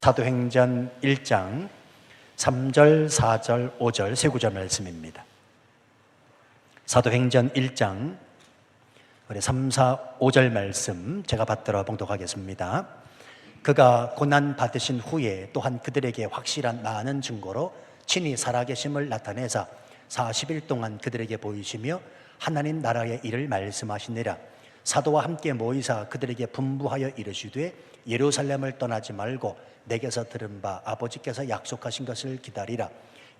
사도행전 1장 3절, 4절, 5절 세 구절 말씀입니다. 사도행전 1장 우리 3, 4, 5절 말씀 제가 받들어 봉독하겠습니다. 그가 고난 받으신 후에 또한 그들에게 확실한 많은 증거로 친히 살아계심을 나타내사 40일 동안 그들에게 보이시며 하나님 나라의 일을 말씀하시니라. 사도와 함께 모이사 그들에게 분부하여 이르시되 예루살렘을 떠나지 말고 내게서 들은 바 아버지께서 약속하신 것을 기다리라.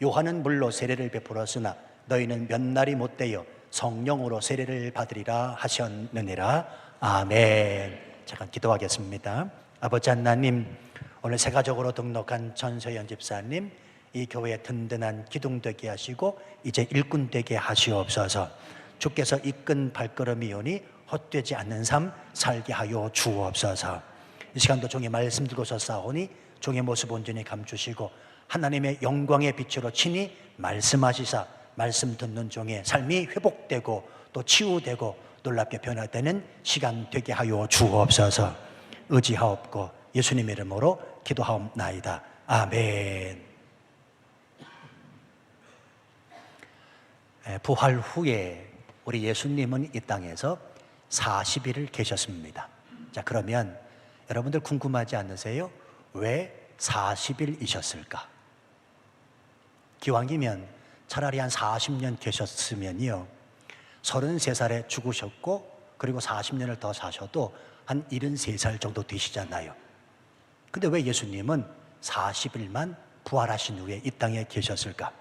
요한은 물로 세례를 베풀었으나 너희는 몇 날이 못되어 성령으로 세례를 받으리라 하셨느니라. 아멘. 잠깐 기도하겠습니다. 아버지 하나님, 오늘 세가족으로 등록한 전서연 집사님, 이 교회에 든든한 기둥 되게 하시고 이제 일꾼 되게 하시옵소서. 주께서 이끈 발걸음이오니 헛되지 않는 삶 살게 하여 주옵소서. 이 시간도 종의 말씀 들고서 싸우니 종의 모습 온전히 감추시고 하나님의 영광의 빛으로 친히 말씀하시사 말씀 듣는 종의 삶이 회복되고 또 치유되고 놀랍게 변화되는 시간 되게 하여 주옵소서. 의지하옵고 예수님의 이름으로 기도하옵나이다. 아멘. 부활 후에 우리 예수님은 이 땅에서 40일을 계셨습니다. 자, 그러면 여러분들 궁금하지 않으세요? 왜 40일이셨을까? 기왕이면 차라리 한 40년 계셨으면요, 33살에 죽으셨고 그리고 40년을 더 사셔도 한 73살 정도 되시잖아요. 근데 왜 예수님은 40일만 부활하신 후에 이 땅에 계셨을까?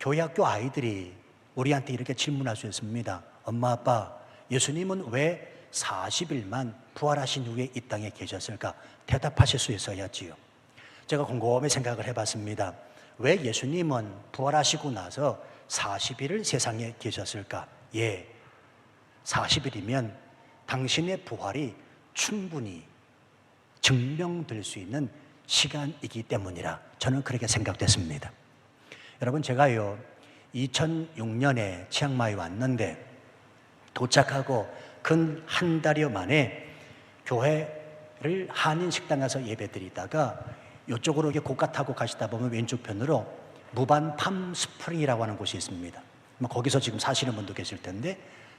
교회학교 아이들이 우리한테 이렇게 질문할 수 있습니다. 엄마, 아빠, 예수님은 왜 40일만 부활하신 후에 이 땅에 계셨을까? 대답하실 수 있어야지요. 제가 곰곰이 생각을 해봤습니다. 왜 예수님은 부활하시고 나서 40일을 세상에 계셨을까? 40일이면 당신의 부활이 충분히 증명될 수 있는 시간이기 때문이라 저는 그렇게 생각됐습니다. 여러분, 제가요 2006년에 치앙마이에 왔는데 도착하고 근 한 달여 만에 교회를 한인 식당에서 예배드리다가 이쪽으로 이렇게 고가 타고 가시다 보면 왼쪽 편으로 무반 팜 스프링이라고 하는 곳이 있습니다. 거기서 지금 사시는 분도 계실 텐데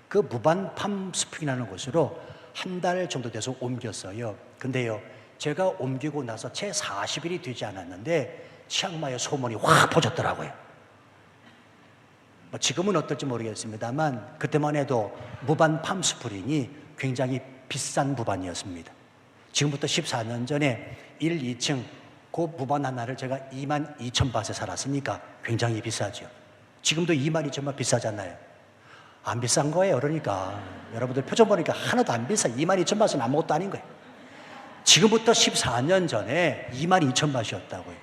그 무반 팜 스프링이라는 곳으로 한 달 정도 돼서 옮겼어요. 근데요, 제가 옮기고 나서 채 40일이 되지 않았는데 치앙마이에 소문이 확 퍼졌더라고요. 지금은 어떨지 모르겠습니다만 그때만 해도 무반 팜스프링이 굉장히 비싼 무반이었습니다. 지금부터 14년 전에 1, 2층 그 무반 하나를 제가 22,000바트에 살았으니까 굉장히 비싸죠. 지금도 22,000바트 비싸잖아요. 안 비싼 거예요. 그러니까 여러분들 표정 보니까 하나도 안 비싸. 22,000바트는 아무것도 아닌 거예요. 지금부터 14년 전에 22,000바트였다고요.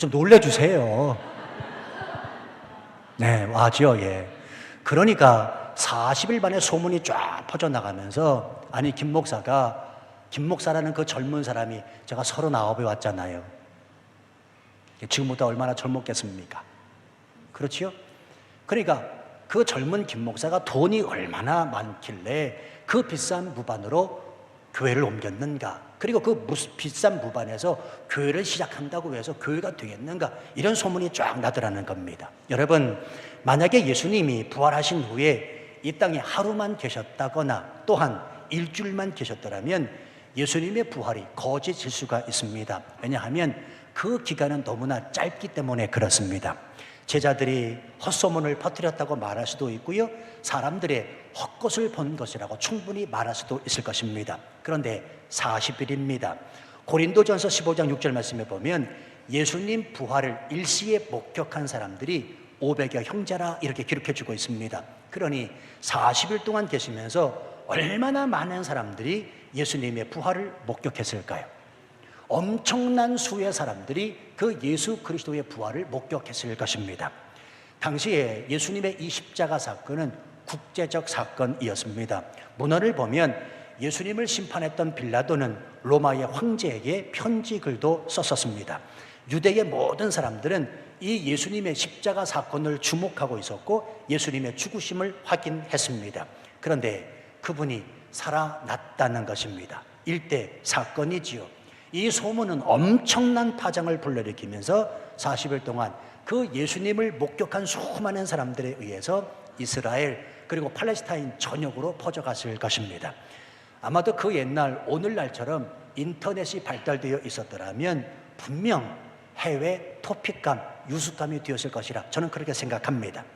좀 놀래주세요. 네, 와죠. 예. 그러니까 40일 만에 소문이 쫙 퍼져나가면서 아니 김 목사라는 그 젊은 사람이 제가 39에 왔잖아요. 지금보다 얼마나 젊었겠습니까? 그렇지요? 그러니까 그 젊은 김 목사가 돈이 얼마나 많길래 그 비싼 무반으로 교회를 옮겼는가? 그리고 그 비싼 무반에서 교회를 시작한다고 해서 교회가 되겠는가? 이런 소문이 쫙 나더라는 겁니다. 여러분, 만약에 예수님이 부활하신 후에 이 땅에 하루만 계셨다거나 또한 일주일만 계셨더라면 예수님의 부활이 거짓일 수가 있습니다. 왜냐하면 그 기간은 너무나 짧기 때문에 그렇습니다. 제자들이 헛소문을 퍼뜨렸다고 말할 수도 있고요, 사람들의 헛것을 본 것이라고 충분히 말할 수도 있을 것입니다. 그런데 40일입니다. 고린도전서 15장 6절 말씀에 보면 예수님 부활을 일시에 목격한 사람들이 500여 형제라 이렇게 기록해 주고 있습니다. 그러니 40일 동안 계시면서 얼마나 많은 사람들이 예수님의 부활을 목격했을까요? 엄청난 수의 사람들이 그 그 예수 그리스도의 부활을 목격했을 것입니다. 당시에 예수님의 이 십자가 사건은 국제적 사건이었습니다. 문헌을 보면 예수님을 심판했던 빌라도는 로마의 황제에게 편지글도 썼었습니다. 유대의 모든 사람들은 이 예수님의 십자가 사건을 주목하고 있었고 예수님의 죽으심을 확인했습니다. 그런데 그분이 살아났다는 것입니다. 일대 사건이지요. 이 소문은 엄청난 파장을 불러일으키면서 40일 동안 그 예수님을 목격한 수많은 사람들에 의해서 이스라엘 그리고 팔레스타인 전역으로 퍼져갔을 것입니다. 아마도 그 옛날 오늘날처럼 인터넷이 발달되어 있었더라면 분명 해외 토픽감, 유수감이 되었을 것이라 저는 그렇게 생각합니다.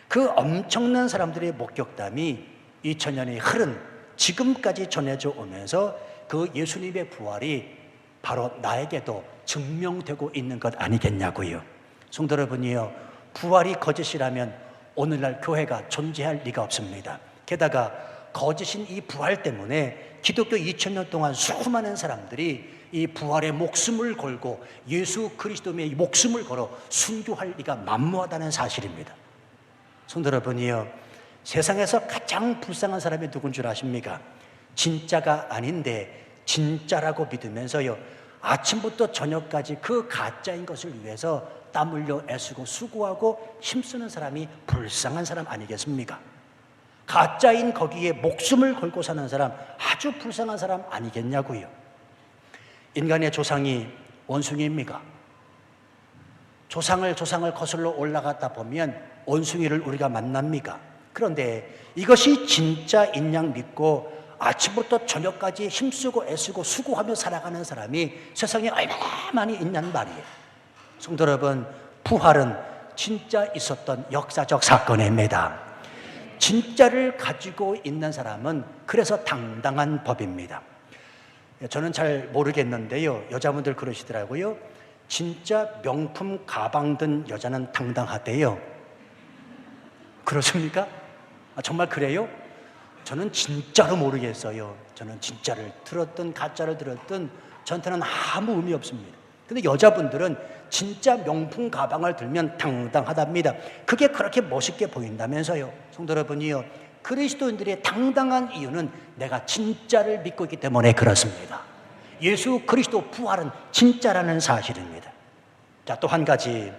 그 엄청난 사람들의 목격담이 2000년이 흐른 지금까지 전해져 오면서 그 예수님의 부활이 바로 나에게도 증명되고 있는 것 아니겠냐고요. 성도 여러분이요, 부활이 거짓이라면 오늘날 교회가 존재할 리가 없습니다. 게다가 거짓인 이 부활 때문에 기독교 2000년 동안 수많은 사람들이 이 부활의 목숨을 걸고 예수 그리스도의 목숨을 걸어 순교할 리가 만무하다는 사실입니다. 성도 여러분이요, 세상에서 가장 불쌍한 사람이 누군 줄 아십니까? 진짜가 아닌데 진짜라고 믿으면서요, 아침부터 저녁까지 그 가짜인 것을 위해서 땀 흘려 애쓰고 수고하고 힘쓰는 사람이 불쌍한 사람 아니겠습니까? 가짜인 거기에 목숨을 걸고 사는 사람, 아주 불쌍한 사람 아니겠냐고요. 인간의 조상이 원숭이입니까? 조상을 거슬러 올라가다 보면 원숭이를 우리가 만납니까? 그런데 이것이 진짜인 양 믿고 아침부터 저녁까지 힘쓰고 애쓰고 수고하며 살아가는 사람이 세상에 얼마나 많이 있냔 말이에요. 성도 여러분, 부활은 진짜 있었던 역사적 사건입니다. 진짜를 가지고 있는 사람은 그래서 당당한 법입니다. 저는 잘 모르겠는데요, 여자분들 그러시더라고요. 진짜 명품 가방 든 여자는 당당하대요. 그렇습니까? 정말 그래요? 저는 진짜로 모르겠어요. 저는 진짜를 들었든 가짜를 들었든 저한테는 아무 의미 없습니다. 근데 여자분들은 진짜 명품 가방을 들면 당당하답니다. 그게 그렇게 멋있게 보인다면서요. 성도 여러분이요, 그리스도인들의 당당한 이유는 내가 진짜를 믿고 있기 때문에 그렇습니다. 예수 그리스도 부활은 진짜라는 사실입니다. 자, 또 한 가지,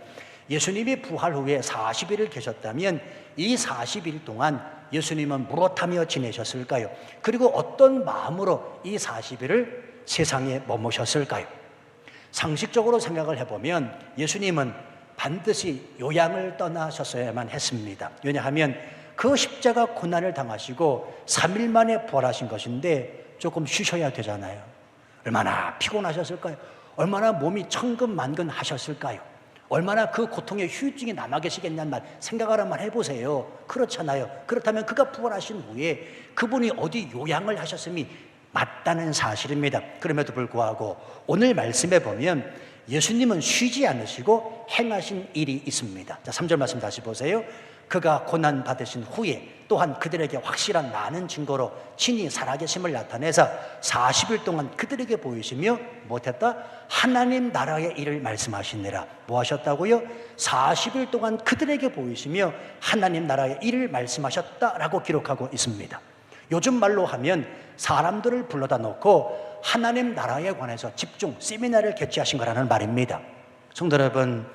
예수님이 부활 후에 40일을 계셨다면 이 40일 동안 예수님은 무엇하며 지내셨을까요? 그리고 어떤 마음으로 이 40일을 세상에 머무셨을까요? 상식적으로 생각을 해보면 예수님은 반드시 요양을 떠나셨어야만 했습니다. 왜냐하면 그 십자가 고난을 당하시고 3일 만에 부활하신 것인데 조금 쉬셔야 되잖아요. 얼마나 피곤하셨을까요? 얼마나 몸이 천근만근 하셨을까요? 얼마나 그 고통의 휴증이 남아 계시겠냐는 말 생각을 한번 해보세요. 그렇잖아요. 그렇다면 그가 부활하신 후에 그분이 어디 요양을 하셨음이 맞다는 사실입니다. 그럼에도 불구하고 오늘 말씀에 보면 예수님은 쉬지 않으시고 행하신 일이 있습니다. 자, 3절 말씀 다시 보세요. 그가 고난 받으신 후에 또한 그들에게 확실한 많은 증거로 친히 살아계심을 나타내사 40일 동안 그들에게 보이시며 못했다? 하나님 나라의 일을 말씀하시니라. 뭐 하셨다고요? 40일 동안 그들에게 보이시며 하나님 나라의 일을 말씀하셨다라고 기록하고 있습니다. 요즘 말로 하면 사람들을 불러다 놓고 하나님 나라에 관해서 집중 세미나를 개최하신 거라는 말입니다. 성도 여러분,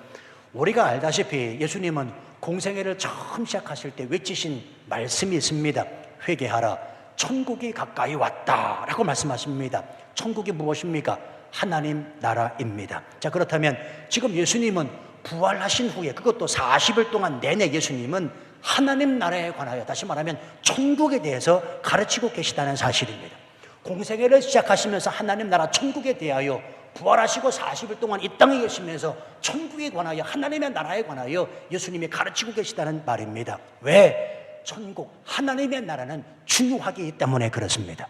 우리가 알다시피 예수님은 공생애를 처음 시작하실 때 외치신 말씀이 있습니다. 회개하라, 천국이 가까이 왔다 라고 말씀하십니다. 천국이 무엇입니까? 하나님 나라입니다. 자, 그렇다면 지금 예수님은 부활하신 후에, 그것도 40일 동안 내내 예수님은 하나님 나라에 관하여, 다시 말하면 천국에 대해서 가르치고 계시다는 사실입니다. 공생애를 시작하시면서 하나님 나라 천국에 대하여, 부활하시고 40일 동안 이 땅에 계시면서 천국에 관하여, 하나님의 나라에 관하여 예수님이 가르치고 계시다는 말입니다. 왜? 천국, 하나님의 나라는 중요하기 때문에 그렇습니다.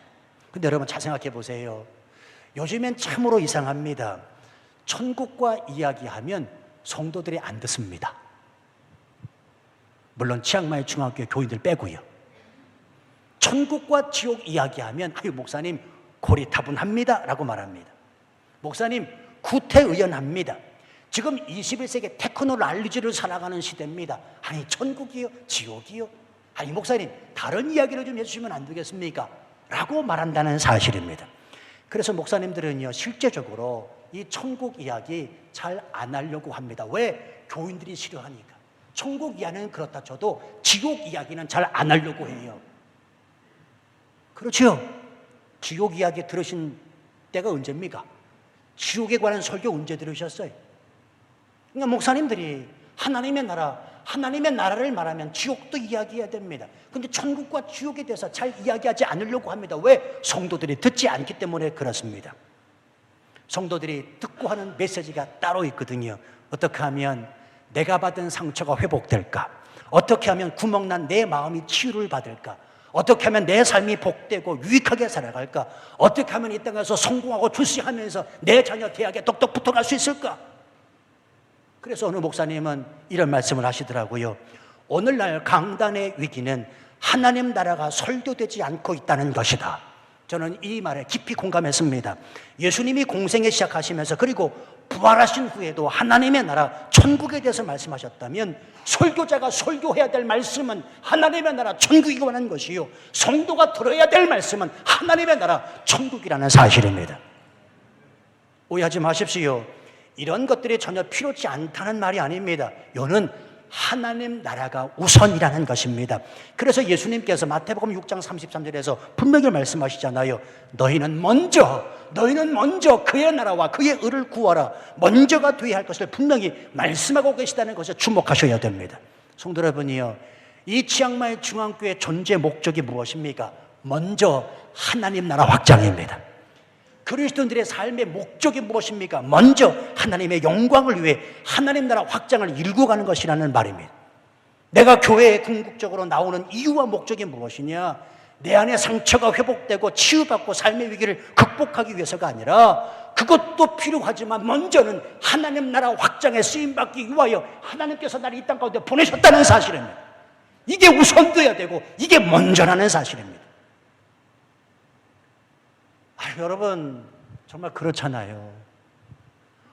근데 여러분 잘 생각해 보세요. 요즘엔 참으로 이상합니다. 천국과 이야기하면 성도들이 안 듣습니다. 물론 치앙마이 중학교 교인들 빼고요. 천국과 지옥 이야기하면 아유 목사님 고리타분합니다 라고 말합니다. 목사님 구태의연합니다. 지금 21세기 테크놀로지를 살아가는 시대입니다. 아니 천국이요? 지옥이요? 아니 목사님 다른 이야기를 좀 해주시면 안 되겠습니까? 라고 말한다는 사실입니다. 그래서 목사님들은요 실제적으로 이 천국 이야기 잘 안 하려고 합니다. 왜? 교인들이 싫어하니까. 천국 이야기는 그렇다 쳐도 지옥 이야기는 잘 안 하려고 해요. 그렇죠? 지옥 이야기 들으신 때가 언제입니까? 지옥에 관한 설교 언제 들으셨어요? 그러니까 목사님들이 하나님의 나라를 말하면 지옥도 이야기해야 됩니다. 그런데 천국과 지옥에 대해서 잘 이야기하지 않으려고 합니다. 왜? 성도들이 듣지 않기 때문에 그렇습니다. 성도들이 듣고 하는 메시지가 따로 있거든요. 어떻게 하면 내가 받은 상처가 회복될까? 어떻게 하면 구멍난 내 마음이 치유를 받을까? 어떻게 하면 내 삶이 복되고 유익하게 살아갈까? 어떻게 하면 이 땅에서 성공하고 출세하면서 내 자녀 대학에 똑똑 붙어갈 수 있을까? 그래서 어느 목사님은 이런 말씀을 하시더라고요. 오늘날 강단의 위기는 하나님 나라가 설교되지 않고 있다는 것이다. 저는 이 말에 깊이 공감했습니다. 예수님이 공생에 시작하시면서 그리고 부활하신 후에도 하나님의 나라 천국에 대해서 말씀하셨다면 설교자가 설교해야 될 말씀은 하나님의 나라 천국이 관한 것이요, 성도가 들어야 될 말씀은 하나님의 나라 천국이라는 사실입니다. 오해하지 마십시오. 이런 것들이 전혀 필요치 않다는 말이 아닙니다. 이는 하나님 나라가 우선이라는 것입니다. 그래서 예수님께서 마태복음 6장 33절에서 분명히 말씀하시잖아요. 너희는 먼저 그의 나라와 그의 의를 구하라. 먼저가 되어야 할 것을 분명히 말씀하고 계시다는 것에 주목하셔야 됩니다. 성도 여러분이요, 이 치앙마이 중앙교회 존재 목적이 무엇입니까? 먼저 하나님 나라 확장입니다. 그리스도인들의 삶의 목적이 무엇입니까? 먼저 하나님의 영광을 위해 하나님 나라 확장을 이루고 가는 것이라는 말입니다. 내가 교회에 궁극적으로 나오는 이유와 목적이 무엇이냐? 내 안에 상처가 회복되고 치유받고 삶의 위기를 극복하기 위해서가 아니라, 그것도 필요하지만 먼저는 하나님 나라 확장에 쓰임받기 위하여 하나님께서 나를 이 땅 가운데 보내셨다는 사실입니다. 이게 우선돼야 되고 이게 먼저라는 사실입니다. 여러분 정말 그렇잖아요.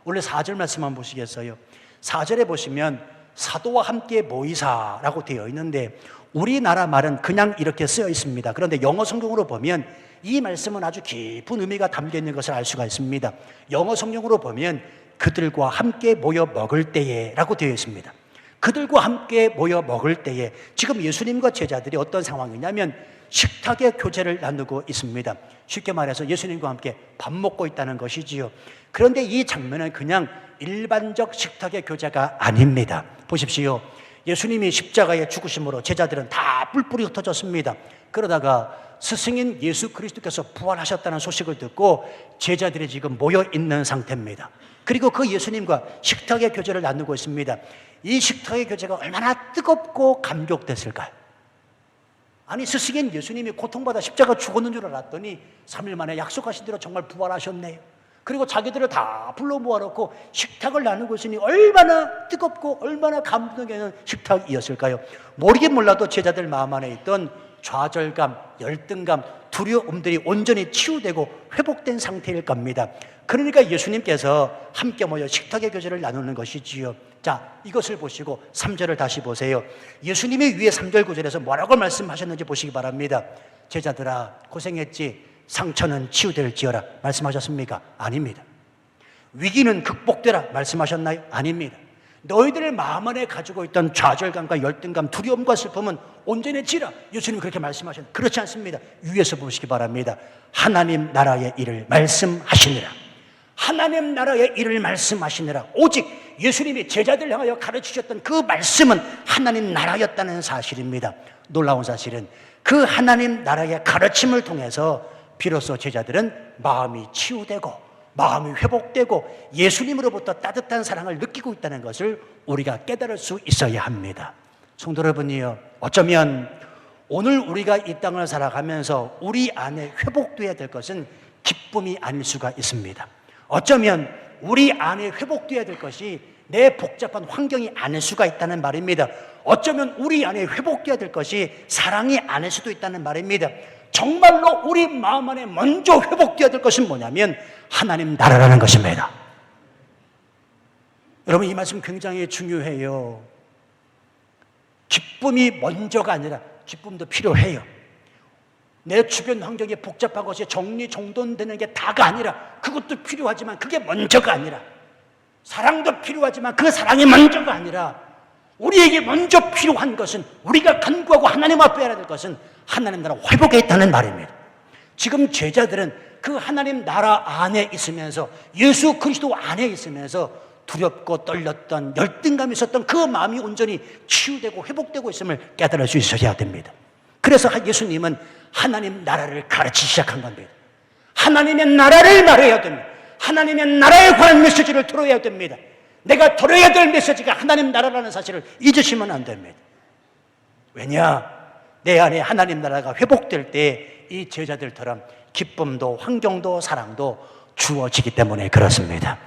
원래 4절 말씀 한번 보시겠어요? 4절에 보시면 사도와 함께 모이사라고 되어 있는데 우리나라 말은 그냥 이렇게 쓰여 있습니다. 그런데 영어 성경으로 보면 이 말씀은 아주 깊은 의미가 담겨 있는 것을 알 수가 있습니다. 영어 성경으로 보면 그들과 함께 모여 먹을 때에 라고 되어 있습니다. 그들과 함께 모여 먹을 때에, 지금 예수님과 제자들이 어떤 상황이냐면 식탁의 교제를 나누고 있습니다. 쉽게 말해서 예수님과 함께 밥 먹고 있다는 것이지요. 그런데 이 장면은 그냥 일반적 식탁의 교제가 아닙니다. 보십시오. 예수님이 십자가에 죽으심으로 제자들은 다 뿔뿔이 흩어졌습니다. 그러다가 스승인 예수 그리스도께서 부활하셨다는 소식을 듣고 제자들이 지금 모여 있는 상태입니다. 그리고 그 예수님과 식탁의 교제를 나누고 있습니다. 이 식탁의 교제가 얼마나 뜨겁고 감격됐을까요? 아니, 스승인 예수님이 고통받아 십자가 죽었는 줄 알았더니 3일 만에 약속하신 대로 정말 부활하셨네요. 그리고 자기들을 다 불러 모아놓고 식탁을 나누고 있으니 얼마나 뜨겁고 얼마나 감동있는 식탁이었을까요? 모르긴 몰라도 제자들 마음 안에 있던 좌절감, 열등감, 두려움들이 온전히 치유되고 회복된 상태일 겁니다. 그러니까 예수님께서 함께 모여 식탁의 교제를 나누는 것이지요. 자, 이것을 보시고 3절을 다시 보세요. 예수님이 위에 3절 9절에서 뭐라고 말씀하셨는지 보시기 바랍니다. 제자들아, 고생했지? 상처는 치유될지어라 말씀하셨습니까? 아닙니다. 위기는 극복되라 말씀하셨나요? 아닙니다. 너희들의 마음 안에 가지고 있던 좌절감과 열등감, 두려움과 슬픔은 온전해지라, 예수님이 그렇게 말씀하셨는데 그렇지 않습니다. 위에서 보시기 바랍니다. 하나님 나라의 일을 말씀하시니라. 하나님 나라의 일을 말씀하시니라. 오직 예수님이 제자들 향하여 가르치셨던 그 말씀은 하나님 나라였다는 사실입니다. 놀라운 사실은 그 하나님 나라의 가르침을 통해서 비로소 제자들은 마음이 치유되고 마음이 회복되고 예수님으로부터 따뜻한 사랑을 느끼고 있다는 것을 우리가 깨달을 수 있어야 합니다. 성도 여러분이요, 어쩌면 오늘 우리가 이 땅을 살아가면서 우리 안에 회복되어야 될 것은 기쁨이 아닐 수가 있습니다. 어쩌면 우리 안에 회복되어야 될 것이 내 복잡한 환경이 아닐 수가 있다는 말입니다. 어쩌면 우리 안에 회복되어야 될 것이 사랑이 아닐 수도 있다는 말입니다. 정말로 우리 마음 안에 먼저 회복되어야 될 것은 뭐냐면 하나님 나라라는 것입니다. 여러분, 이 말씀 굉장히 중요해요. 기쁨이 먼저가 아니라 기쁨도 필요해요. 내 주변 환경이 복잡한 것이 정리정돈되는 게 다가 아니라 그것도 필요하지만 그게 먼저가 아니라, 사랑도 필요하지만 그 사랑이 먼저가 아니라, 우리에게 먼저 필요한 것은, 우리가 간구하고 하나님 앞에 해야 될 것은 하나님 나라 회복에 있다는 말입니다. 지금 제자들은 그 하나님 나라 안에 있으면서, 예수 그리스도 안에 있으면서 두렵고 떨렸던, 열등감이 있었던 그 마음이 온전히 치유되고 회복되고 있음을 깨달을 수 있어야 됩니다. 그래서 예수님은 하나님 나라를 가르치기 시작한 겁니다. 하나님의 나라를 말해야 됩니다. 하나님의 나라에 관한 메시지를 들어야 됩니다. 내가 들어야 될 메시지가 하나님 나라라는 사실을 잊으시면 안 됩니다. 왜냐? 내 안에 하나님 나라가 회복될 때 이 제자들처럼 기쁨도 환경도 사랑도 주어지기 때문에 그렇습니다.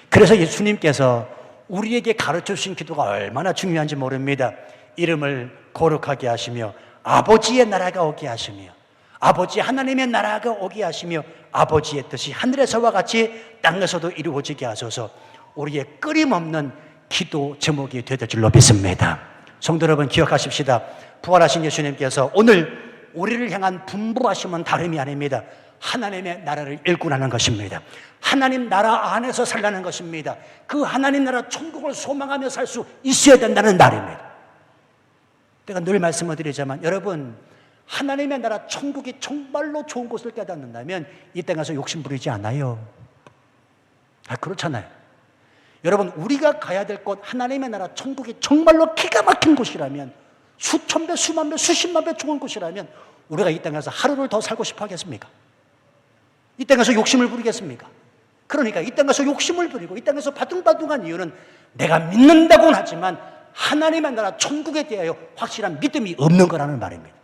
그래서 예수님께서 우리에게 가르쳐 주신 기도가 얼마나 중요한지 모릅니다. 이름을 거룩하게 하시며 아버지의 나라가 오게 하시며, 아버지 하나님의 나라가 오게 하시며, 아버지의 뜻이 하늘에서와 같이 땅에서도 이루어지게 하소서. 우리의 끊임없는 기도 제목이 되될 줄로 믿습니다. 성도 여러분, 기억하십시다. 부활하신 예수님께서 오늘 우리를 향한 분부하심은 다름이 아닙니다. 하나님의 나라를 일구라는 것입니다. 하나님 나라 안에서 살라는 것입니다. 그 하나님 나라 천국을 소망하며 살 수 있어야 된다는 말입니다. 제가 늘 말씀을 드리자면, 여러분, 하나님의 나라 천국이 정말로 좋은 곳을 깨닫는다면 이 땅 가서 욕심 부리지 않아요. 그렇잖아요. 여러분, 우리가 가야 될 곳, 하나님의 나라 천국이 정말로 기가 막힌 곳이라면, 수천 배, 수만 배, 수십만 배 좋은 곳이라면 우리가 이 땅에서 하루를 더 살고 싶어 하겠습니까? 이 땅에서 욕심을 부리겠습니까? 그러니까 이 땅에서 욕심을 부리고 이 땅에서 바둥바둥한 이유는 내가 믿는다고는 하지만 하나님의 나라 천국에 대하여 확실한 믿음이 없는 거라는 말입니다.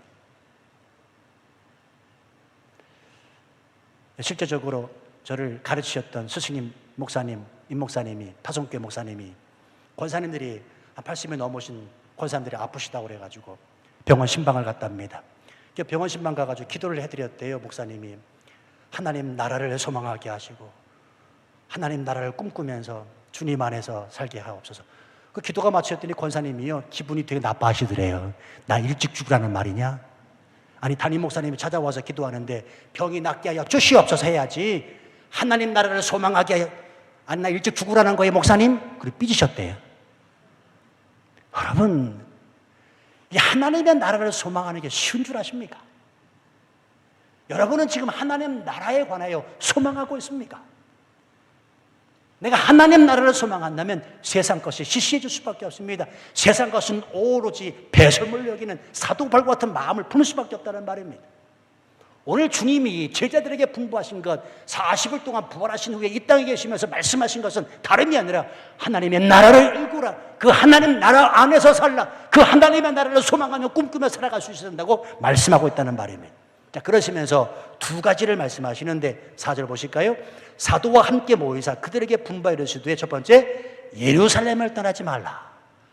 실제적으로 저를 가르치셨던 스승님 목사님, 임 목사님이, 파송교회 목사님이, 권사님들이 한 80이 넘으신 권사님들이 아프시다고 그래가지고 병원 신방을 갔답니다. 병원 신방 가가지고 기도를 해드렸대요. 목사님이 하나님 나라를 소망하게 하시고 하나님 나라를 꿈꾸면서 주님 안에서 살게 하옵소서. 그 기도가 마쳤더니 권사님이요, 기분이 되게 나빠하시더래요. 나 일찍 죽으라는 말이냐? 아니, 담임 목사님이 찾아와서 기도하는데 병이 낫게 하여 주시옵소서 해야지, 하나님 나라를 소망하게 하여, 아니 나 일찍 죽으라는 거예요 목사님? 그리고 삐지셨대요. 여러분, 이 하나님의 나라를 소망하는 게 쉬운 줄 아십니까? 여러분은 지금 하나님 나라에 관하여 소망하고 있습니까? 내가 하나님 나라를 소망한다면 세상 것이 시시해질 수밖에 없습니다. 세상 것은 오로지 배설물로 여기는 사도발과 같은 마음을 품을 수밖에 없다는 말입니다. 오늘 주님이 제자들에게 분부하신 것, 40일 동안 부활하신 후에 이 땅에 계시면서 말씀하신 것은 다름이 아니라 하나님의 나라를 일구라, 그 하나님 나라 안에서 살라, 그 하나님의 나라를 소망하며 꿈꾸며 살아갈 수 있어야 된다고 말씀하고 있다는 말입니다. 자, 그러시면서 두 가지를 말씀하시는데 4절 보실까요? 사도와 함께 모이사 그들에게 분부하여 이르시되, 첫 번째, 예루살렘을 떠나지 말라.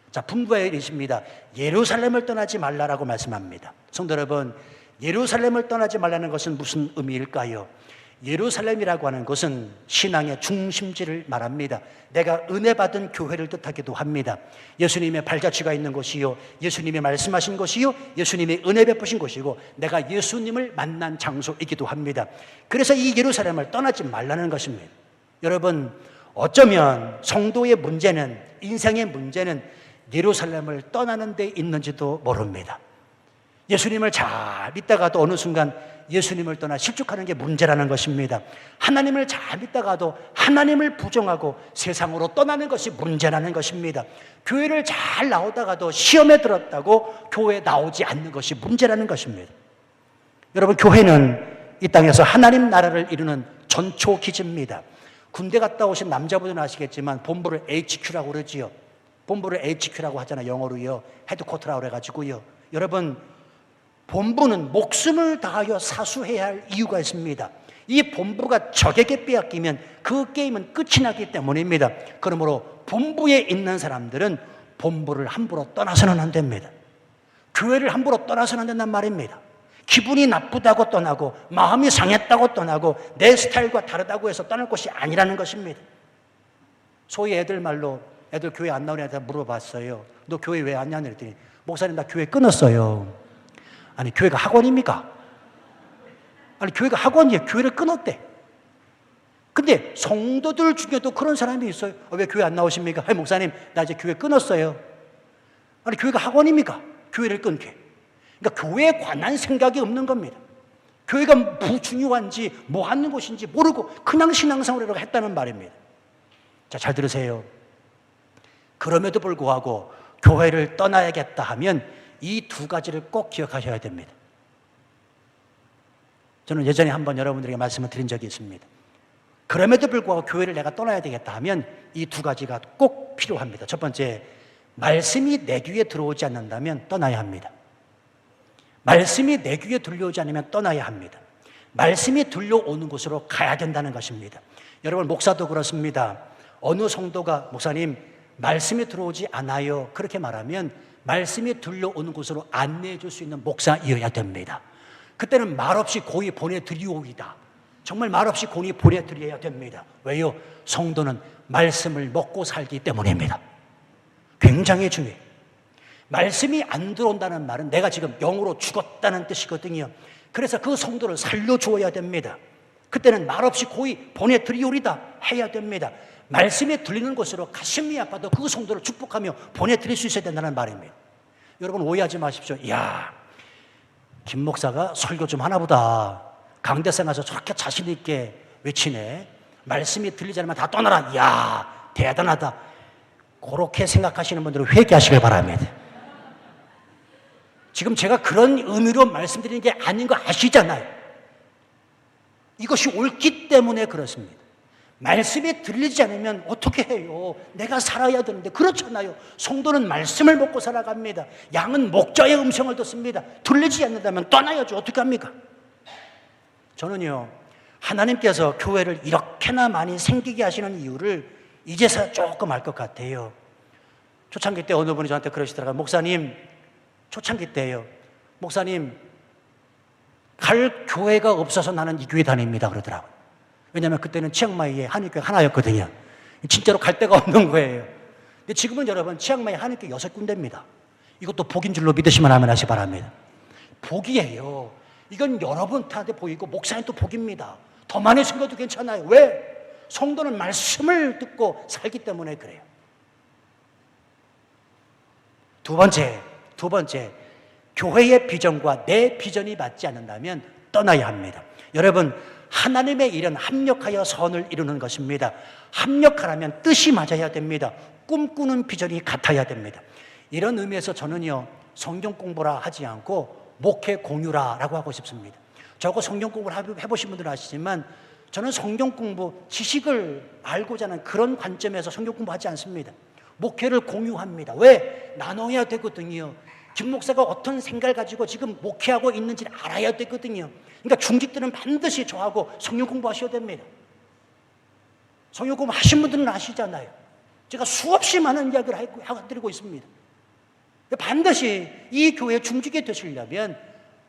자, 분부하여 이르십니다. 예루살렘을 떠나지 말라라고 말씀합니다. 성도 여러분, 예루살렘을 떠나지 말라는 것은 무슨 의미일까요? 예루살렘이라고 하는 것은 신앙의 중심지를 말합니다. 내가 은혜 받은 교회를 뜻하기도 합니다. 예수님의 발자취가 있는 곳이요, 예수님이 말씀하신 곳이요, 예수님이 은혜 베푸신 곳이고 내가 예수님을 만난 장소이기도 합니다. 그래서 이 예루살렘을 떠나지 말라는 것입니다. 여러분, 어쩌면 성도의 문제는, 인생의 문제는 예루살렘을 떠나는 데 있는지도 모릅니다. 예수님을 잘 믿다가도 어느 순간 예수님을 떠나 실족하는 게 문제라는 것입니다. 하나님을 잘 믿다가도 하나님을 부정하고 세상으로 떠나는 것이 문제라는 것입니다. 교회를 잘 나오다가도 시험에 들었다고 교회에 나오지 않는 것이 문제라는 것입니다. 여러분, 교회는 이 땅에서 하나님 나라를 이루는 전초기지입니다. 군대 갔다 오신 남자분들은 아시겠지만 본부를 HQ라고 그러지요. 본부를 HQ라고 하잖아요. 영어로요. 헤드쿼터라고 그래가지고요. 여러분, 본부는 목숨을 다하여 사수해야 할 이유가 있습니다. 이 본부가 적에게 빼앗기면 그 게임은 끝이 나기 때문입니다. 그러므로 본부에 있는 사람들은 본부를 함부로 떠나서는 안 됩니다. 교회를 함부로 떠나서는 안 된단 말입니다. 기분이 나쁘다고 떠나고 마음이 상했다고 떠나고 내 스타일과 다르다고 해서 떠날 것이 아니라는 것입니다. 소위 애들 말로 애들 교회 안 나오는 애한테 물어봤어요. 너 교회 왜 안 나냐 그랬더니 목사님 나 교회 끊었어요. 아니 교회가 학원입니까? 아니 교회가 학원이에요. 교회를 끊었대. 근데 성도들 중에도 그런 사람이 있어요. 왜 교회 안 나오십니까? 아니 목사님 나 이제 교회 끊었어요. 아니 교회가 학원입니까? 교회를 끊게. 그러니까 교회에 관한 생각이 없는 겁니다. 교회가 뭐 중요한지 뭐 하는 곳인지 모르고 그냥 신앙생활을 했다는 말입니다. 자, 잘 들으세요. 그럼에도 불구하고 교회를 떠나야겠다 하면 이 두 가지를 꼭 기억하셔야 됩니다. 저는 예전에 한번 여러분들에게 말씀을 드린 적이 있습니다. 그럼에도 불구하고 교회를 내가 떠나야 되겠다 하면 이 두 가지가 꼭 필요합니다. 첫 번째, 말씀이 내 귀에 들어오지 않는다면 떠나야 합니다. 말씀이 내 귀에 들려오지 않으면 떠나야 합니다. 말씀이 들려오는 곳으로 가야 된다는 것입니다. 여러분 목사도 그렇습니다. 어느 성도가 목사님 말씀이 들어오지 않아요 그렇게 말하면 말씀이 들려오는 곳으로 안내해 줄 수 있는 목사이어야 됩니다. 그때는 말없이 고이 보내드리오이다. 정말 말없이 고이 보내드려야 됩니다. 왜요? 성도는 말씀을 먹고 살기 때문입니다. 굉장히 중요해요. 말씀이 안 들어온다는 말은 내가 지금 영으로 죽었다는 뜻이거든요. 그래서 그 성도를 살려주어야 됩니다. 그때는 말없이 고이 보내드리오리다 해야 됩니다. 말씀이 들리는 곳으로 가슴이 아파도 그 성도를 축복하며 보내드릴 수 있어야 된다는 말입니다. 여러분 오해하지 마십시오. 이야, 김 목사가 설교 좀 하나보다 강대상 가서 저렇게 자신 있게 외치네. 말씀이 들리지 않으면 다 떠나라. 이야, 대단하다. 그렇게 생각하시는 분들은 회개하시길 바랍니다. 지금 제가 그런 의미로 말씀드리는 게 아닌 거 아시잖아요. 이것이 옳기 때문에 그렇습니다. 말씀이 들리지 않으면 어떻게 해요? 내가 살아야 되는데. 그렇잖아요. 성도는 말씀을 먹고 살아갑니다. 양은 목자의 음성을 듣습니다. 들리지 않는다면 떠나야죠. 어떻게 합니까? 저는요, 하나님께서 교회를 이렇게나 많이 생기게 하시는 이유를 이제서 조금 알 것 같아요. 초창기 때 어느 분이 저한테 그러시더라고요. 목사님, 초창기 때예요. 목사님, 갈 교회가 없어서 나는 이 교회 다닙니다. 그러더라고요. 왜냐하면 그때는 치앙마이에 한인교회 하나였거든요. 진짜로 갈 데가 없는 거예요. 근데 지금은 여러분 치앙마이 한인교회 6군데입니다. 이것도 복인 줄로 믿으시면 아멘 하시 바랍니다. 복이에요. 이건 여러분한테 복이고 목사님도 복입니다. 더 많이 생겨도 괜찮아요. 왜? 성도는 말씀을 듣고 살기 때문에 그래요. 두 번째, 교회의 비전과 내 비전이 맞지 않는다면 떠나야 합니다. 여러분, 하나님의 일은 합력하여 선을 이루는 것입니다. 합력하려면 뜻이 맞아야 됩니다. 꿈꾸는 비전이 같아야 됩니다. 이런 의미에서 저는요, 성경 공부라 하지 않고 목회 공유라라고 하고 싶습니다. 저거 성경 공부를 해보신 분들은 아시지만 저는 성경 공부, 지식을 알고자 하는 그런 관점에서 성경 공부하지 않습니다. 목회를 공유합니다. 왜? 나눠야 되거든요. 김 목사가 어떤 생각을 가지고 지금 목회하고 있는지를 알아야 되거든요. 그러니까 중직들은 반드시 저하고 성경 공부하셔야 됩니다. 성경 공부 하신 분들은 아시잖아요. 제가 수없이 많은 이야기를 해드리고 있습니다. 반드시 이 교회 중직이 되시려면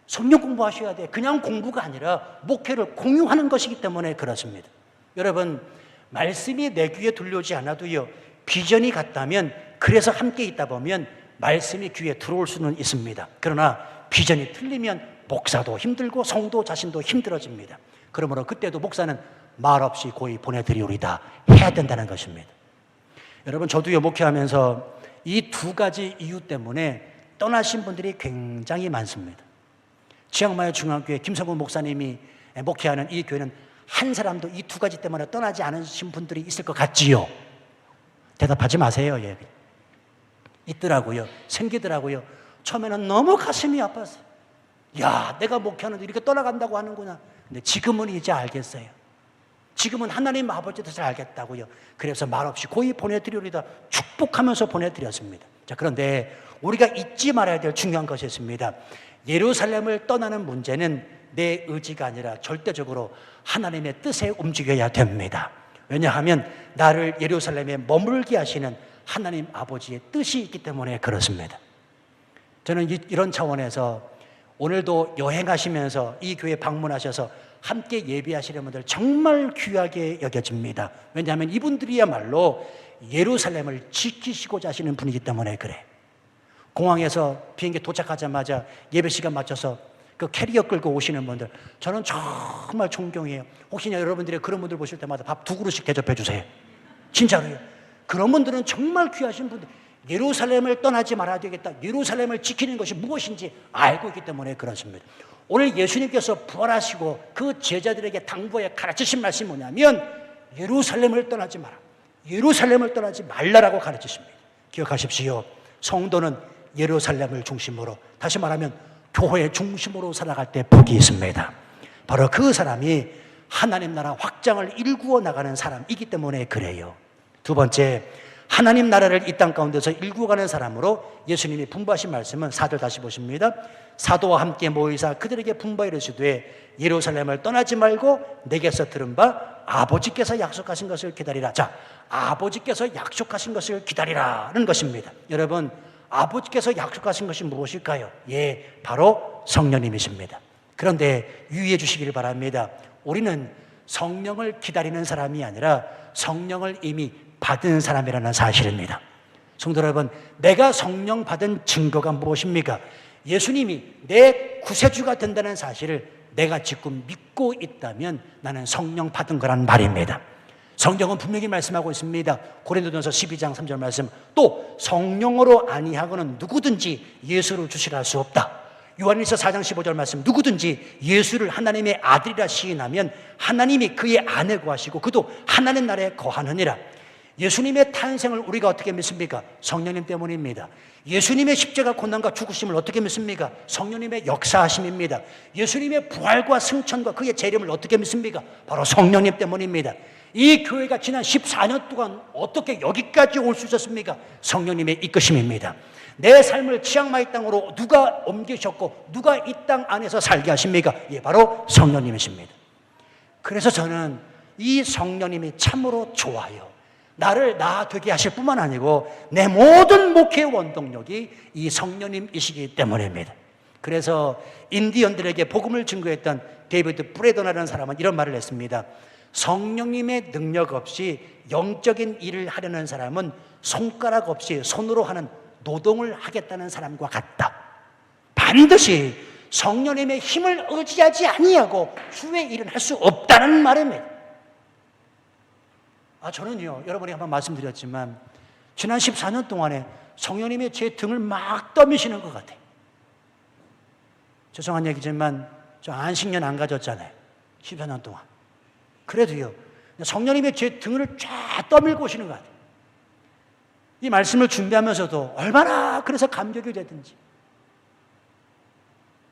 성경 공부하셔야 돼요. 그냥 공부가 아니라 목회를 공유하는 것이기 때문에 그렇습니다. 여러분, 말씀이 내 귀에 들려오지 않아도요, 비전이 같다면, 그래서 함께 있다 보면 말씀이 귀에 들어올 수는 있습니다. 그러나 비전이 틀리면 목사도 힘들고 성도 자신도 힘들어집니다. 그러므로 그때도 목사는 말없이 고이 보내드리오리다 해야 된다는 것입니다. 여러분, 저도요, 목회하면서 이 두 가지 이유 때문에 떠나신 분들이 굉장히 많습니다. 치앙마이 중앙교회 김성근 목사님이 목회하는 이 교회는 한 사람도 이 두 가지 때문에 떠나지 않으신 분들이 있을 것 같지요? 대답하지 마세요. 예. 있더라고요. 생기더라고요. 처음에는 너무 가슴이 아팠어요. 야, 내가 목회하는데 이렇게 떠나간다고 하는구나. 근데 지금은 이제 알겠어요. 지금은 하나님 아버지 뜻을 알겠다고요. 그래서 말없이 고이 보내드리리다 축복하면서 보내드렸습니다. 자, 그런데 우리가 잊지 말아야 될 중요한 것이 있습니다. 예루살렘을 떠나는 문제는 내 의지가 아니라 절대적으로 하나님의 뜻에 움직여야 됩니다. 왜냐하면 나를 예루살렘에 머물게 하시는 하나님 아버지의 뜻이 있기 때문에 그렇습니다. 저는 이런 차원에서 오늘도 여행하시면서 이 교회 방문하셔서 함께 예배하시는 분들 정말 귀하게 여겨집니다. 왜냐하면 이분들이야말로 예루살렘을 지키시고자 하시는 분이기 때문에 그래. 공항에서 비행기 도착하자마자 예배 시간 맞춰서 그 캐리어 끌고 오시는 분들, 저는 정말 존경해요. 혹시나 여러분들이 그런 분들 보실 때마다 밥 2그릇씩 대접해 주세요. 진짜로요. 그런 분들은 정말 귀하신 분들. 예루살렘을 떠나지 말아야 되겠다, 예루살렘을 지키는 것이 무엇인지 알고 있기 때문에 그렇습니다. 오늘 예수님께서 부활하시고 그 제자들에게 당부에 가르치신 말씀이 뭐냐면 예루살렘을 떠나지 마라, 예루살렘을 떠나지 말라라고 가르치십니다. 기억하십시오. 성도는 예루살렘을 중심으로, 다시 말하면 교회 중심으로 살아갈 때 복이 있습니다. 바로 그 사람이 하나님 나라 확장을 일구어 나가는 사람이기 때문에 그래요. 두 번째, 하나님 나라를 이 땅 가운데서 일구어가는 사람으로 예수님이 분부하신 말씀은 4절 다시 보십니다. 사도와 함께 모이사 그들에게 분부하 이르시되 예루살렘을 떠나지 말고 내게서 들은 바 아버지께서 약속하신 것을 기다리라. 자, 아버지께서 약속하신 것을 기다리라는 것입니다. 여러분, 아버지께서 약속하신 것이 무엇일까요? 예, 바로 성령님이십니다. 그런데 유의해 주시기를 바랍니다. 우리는 성령을 기다리는 사람이 아니라 성령을 이미 받은 사람이라는 사실입니다. 성도 여러분, 내가 성령 받은 증거가 무엇입니까? 예수님이 내 구세주가 된다는 사실을 내가 지금 믿고 있다면 나는 성령 받은 거란 말입니다. 성경은 분명히 말씀하고 있습니다. 고린도전서 12장 3절 말씀, 또 성령으로 아니하고는 누구든지 예수를 주시라 할 수 없다. 요한일서 4장 15절 말씀, 누구든지 예수를 하나님의 아들이라 시인하면 하나님이 그의 안에 거하시고 그도 하나님 나라에 거하느니라. 예수님의 탄생을 우리가 어떻게 믿습니까? 성령님 때문입니다. 예수님의 십자가 고난과 죽으심을 어떻게 믿습니까? 성령님의 역사하심입니다. 예수님의 부활과 승천과 그의 재림을 어떻게 믿습니까? 바로 성령님 때문입니다. 이 교회가 지난 14년 동안 어떻게 여기까지 올 수 있었습니까? 성령님의 이끄심입니다. 내 삶을 치앙마이 땅으로 누가 옮기셨고 누가 이 땅 안에서 살게 하십니까? 예, 바로 성령님이십니다. 그래서 저는 이 성령님이 참으로 좋아요. 나를 나 되게 하실 뿐만 아니고 내 모든 목회의 원동력이 이 성령님이시기 때문입니다. 그래서 인디언들에게 복음을 증거했던 데이비드 브레더나라는 사람은 이런 말을 했습니다. 성령님의 능력 없이 영적인 일을 하려는 사람은 손가락 없이 손으로 하는 노동을 하겠다는 사람과 같다. 반드시 성령님의 힘을 의지하지 아니하고 주의 일은 할 수 없다는 말입니다. 저는요, 여러분이 한번 말씀드렸지만 지난 14년 동안에 성령님이 제 등을 막 떠미시는 것 같아요. 죄송한 얘기지만 저 안식년 안 가졌잖아요. 14년 동안. 그래도요, 성령님이 제 등을 쫙 떠밀고 오시는 것 같아요. 이 말씀을 준비하면서도 얼마나 그래서 감격이 되든지,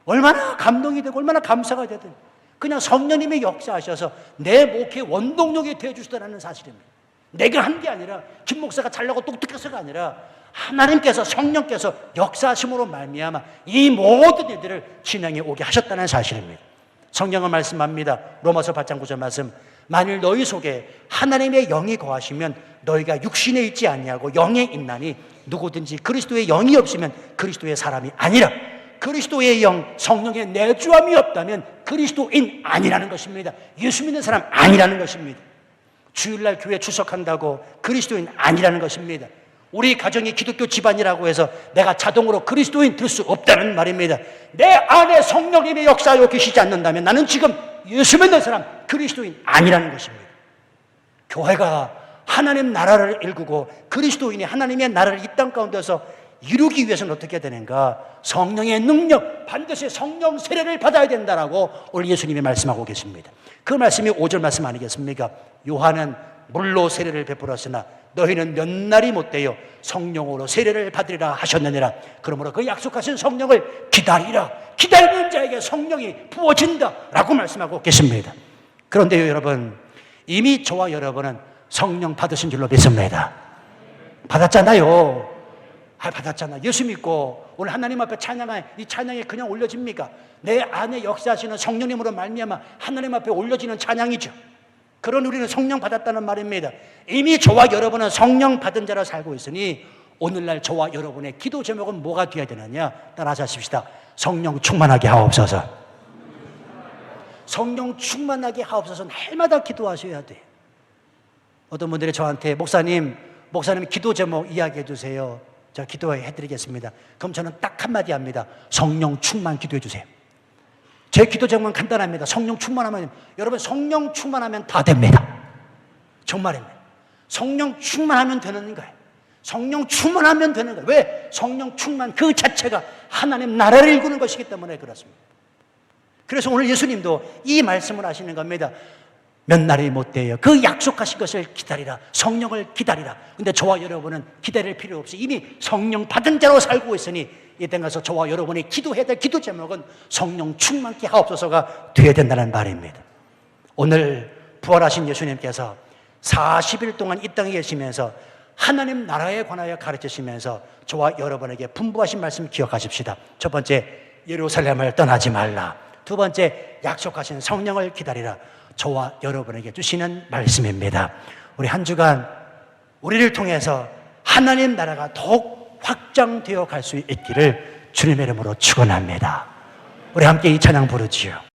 얼마나 감동이 되고 얼마나 감사가 되든지 그냥 성령님의 역사하셔서 내 목회의 원동력이 되어주시다는 사실입니다. 내가 한 게 아니라 김 목사가 잘나고 똑똑해서가 아니라 하나님께서 성령께서 역사하심으로 말미암아 이 모든 일들을 진행해 오게 하셨다는 사실입니다. 성경은 말씀합니다. 로마서 8장 9절 말씀, 만일 너희 속에 하나님의 영이 거하시면 너희가 육신에 있지 아니하고 영에 있나니 누구든지 그리스도의 영이 없으면 그리스도의 사람이 아니라. 그리스도의 영, 성령의 내주함이 없다면 그리스도인 아니라는 것입니다. 예수 믿는 사람 아니라는 것입니다. 주일날 교회 출석한다고 그리스도인 아니라는 것입니다. 우리 가정이 기독교 집안이라고 해서 내가 자동으로 그리스도인 될 수 없다는 말입니다. 내 안에 성령님의 역사하여 계시지 않는다면 나는 지금 예수 믿는 사람 그리스도인 아니라는 것입니다. 교회가 하나님 나라를 일구고 그리스도인이 하나님의 나라를 이 땅 가운데서 이루기 위해서는 어떻게 되는가? 성령의 능력, 반드시 성령 세례를 받아야 된다라고 오늘 예수님이 말씀하고 계십니다. 그 말씀이 5절 말씀 아니겠습니까? 요한은 물로 세례를 베풀었으나 너희는 몇 날이 못되어 성령으로 세례를 받으리라 하셨느니라. 그러므로 그 약속하신 성령을 기다리라. 기다리는 자에게 성령이 부어진다라고 말씀하고 계십니다. 그런데요, 여러분, 이미 저와 여러분은 성령 받으신 줄로 믿습니다. 받았잖아요. 받았잖아. 예수 믿고 오늘 하나님 앞에 찬양하는 이 찬양이 그냥 올려집니까? 내 안에 역사하시는 성령님으로 말미암아 하나님 앞에 올려지는 찬양이죠. 그런 우리는 성령 받았다는 말입니다. 이미 저와 여러분은 성령 받은 자로 살고 있으니 오늘날 저와 여러분의 기도 제목은 뭐가 되어야 되느냐? 따라서 하십시다. 성령 충만하게 하옵소서. 성령 충만하게 하옵소서. 날마다 기도하셔야 돼요. 어떤 분들이 저한테 목사님 기도 제목 이야기해 주세요. 제가 기도해 드리겠습니다. 그럼 저는 딱 한마디 합니다. 성령 충만 기도해 주세요. 제 기도 제목은 간단합니다. 성령 충만하면, 여러분 성령 충만하면 다 됩니다. 정말입니다. 성령 충만하면 되는 거예요. 성령 충만하면 되는 거예요. 왜? 성령 충만 그 자체가 하나님 나라를 일구는 것이기 때문에 그렇습니다. 그래서 오늘 예수님도 이 말씀을 하시는 겁니다. 몇 날이 못 돼요. 그 약속하신 것을 기다리라. 성령을 기다리라. 근데 저와 여러분은 기다릴 필요 없이 이미 성령 받은 자로 살고 있으니 이 땅 가서 저와 여러분이 기도해야 될 기도 제목은 성령 충만케 하옵소서가 되어야 된다는 말입니다. 오늘 부활하신 예수님께서 40일 동안 이 땅에 계시면서 하나님 나라에 관하여 가르치시면서 저와 여러분에게 분부하신 말씀 기억하십시다. 첫 번째, 예루살렘을 떠나지 말라. 두 번째, 약속하신 성령을 기다리라. 저와 여러분에게 주시는 말씀입니다. 우리 한 주간 우리를 통해서 하나님 나라가 더욱 확장되어 갈 수 있기를 주님의 이름으로 축원합니다. 우리 함께 이 찬양 부르지요.